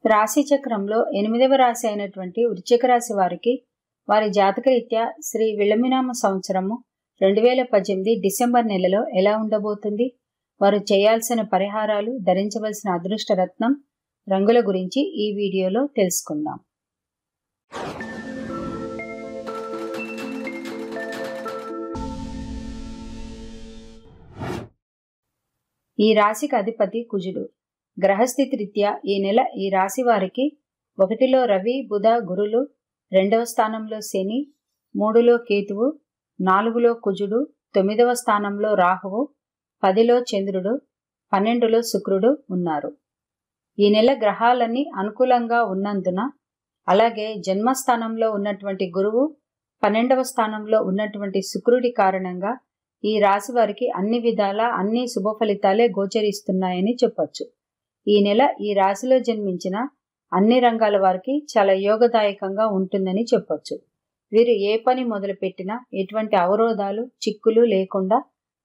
రాశి చక్రంలో 8వ రాశి అయినటువంటి వృశ్చిక రాశి వారికి వారి జాతకరీత్యా శ్రీ విళంబినామ సంవత్సరము 2018 డిసెంబర్ నెలలో ఎలా ఉండబోతుంది, వారు చేయాల్సిన పరిహారాలు, ధరించవలసిన అదృష్ట రత్నం, రంగుల గురించి ఈ వీడియోలో తెలుసుకుందాం. ఈ రాశికి అధిపతి కుజుడు. గ్రహస్థితి రీత్యా ఈ నెల ఈ రాశి వారికి 1లో రవి, బుధ, గురులు, 2వ స్థానంలో శని, 3లో కేతువు, 4లో కుజుడు, 9వ స్థానంలో రాహువు, 10లో చంద్రుడు, 12లో శుక్రుడు ఉన్నారు. ఈ నెల గ్రహాలన్నీ అనుకూలంగా ఉన్నందున, అలాగే జన్మస్థానంలో ఉన్నటువంటి గురువు, 12వ స్థానంలో ఉన్నటువంటి శుక్రుడి కారణంగా ఈ రాశి వారికి అన్ని విధాలా అన్ని శుభ ఫలితాలే గోచరిస్తున్నాయని చెప్పొచ్చు. ఈ నెల ఈ రాశిలో జన్మించిన అన్ని రంగాల వారికి చాలా యోగదాయకంగా ఉంటుందని చెప్పొచ్చు. వీరు ఏ పని మొదలుపెట్టినా ఎటువంటి అవరోధాలు, చిక్కులు లేకుండా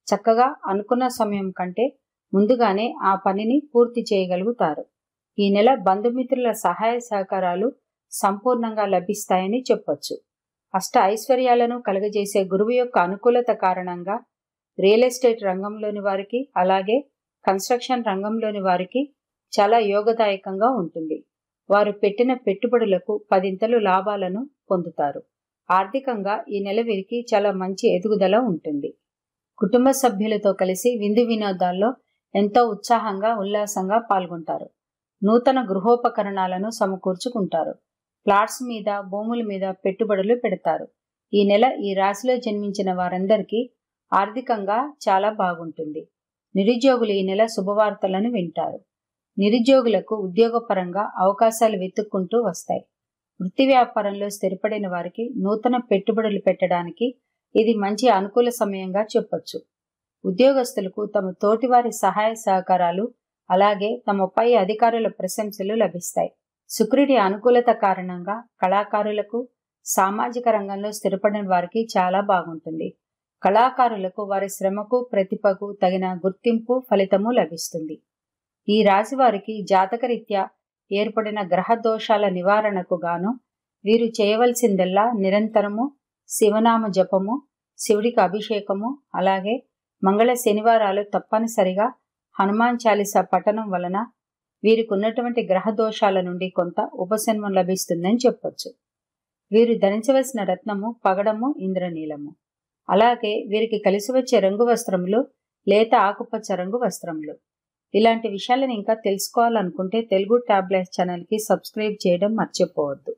చక్కగా అనుకున్న సమయం కంటే ముందుగానే ఆ పనిని పూర్తి చేయగలుగుతారు. ఈ నెల బంధుమిత్రుల సహాయ సహకారాలు సంపూర్ణంగా లభిస్తాయని చెప్పొచ్చు. అష్ట ఐశ్వర్యాలను కలుగజేసే గురువు యొక్క అనుకూలత కారణంగా రియల్ ఎస్టేట్ రంగంలోని వారికి, అలాగే కన్స్ట్రక్షన్ రంగంలోని వారికి చాలా యోగదాయకంగా ఉంటుంది. వారు పెట్టిన పెట్టుబడులకు 10 లాభాలను పొందుతారు. ఆర్థికంగా ఈ నెల వీరికి చాలా మంచి ఎదుగుదల ఉంటుంది. కుటుంబ సభ్యులతో కలిసి విందు వినోదాల్లో ఎంతో ఉత్సాహంగా, ఉల్లాసంగా పాల్గొంటారు. నూతన గృహోపకరణాలను సమకూర్చుకుంటారు. ప్లాట్స్ మీద, భూముల మీద పెట్టుబడులు పెడతారు. ఈ నెల ఈ రాశిలో జన్మించిన వారందరికీ ఆర్థికంగా చాలా బాగుంటుంది. నిరుద్యోగులు ఈ నెల శుభవార్తలను వింటారు. నిరుద్యోగులకు ఉద్యోగపరంగా అవకాశాలు వెతుక్కుంటూ వస్తాయి. వృత్తి వ్యాపారంలో స్థిరపడిన వారికి నూతన పెట్టుబడులు పెట్టడానికి ఇది మంచి అనుకూల సమయంగా చెప్పొచ్చు. ఉద్యోగస్తులకు తమ తోటివారి సహాయ సహకారాలు, అలాగే తమ పై అధికారుల ప్రశంసలు లభిస్తాయి. శుక్రుడి అనుకూలత కారణంగా కళాకారులకు, సామాజిక రంగంలో స్థిరపడిన వారికి చాలా బాగుంటుంది. కళాకారులకు వారి శ్రమకు, ప్రతిభకు తగిన గుర్తింపు, ఫలితము లభిస్తుంది. ఈ రాశి వారికి జాతకరీత్యా ఏర్పడిన గ్రహ దోషాల నివారణకు గాను వీరు చేయవలసిందల్లా నిరంతరము శివనామ జపము, శివుడికి అభిషేకము, అలాగే మంగళ శనివారాలు తప్పనిసరిగా హనుమాన్ చాలీసా పఠనం వలన వీరికి ఉన్నటువంటి గ్రహ దోషాల నుండి కొంత ఉపశమనం లభిస్తుందని చెప్పొచ్చు. వీరు ధరించవలసిన రత్నము పగడము, ఇంద్రనీలము. అలాగే వీరికి కలిసి వచ్చే రంగు వస్త్రములు లేత ఆకుపచ్చ రంగు వస్త్రములు. ఇలాంటి విషయాలను ఇంకా తెలుసుకోవాలనుకుంటే తెలుగు టాబ్లెట్స్ ఛానల్కి సబ్స్క్రైబ్ చేయడం మర్చిపోవద్దు.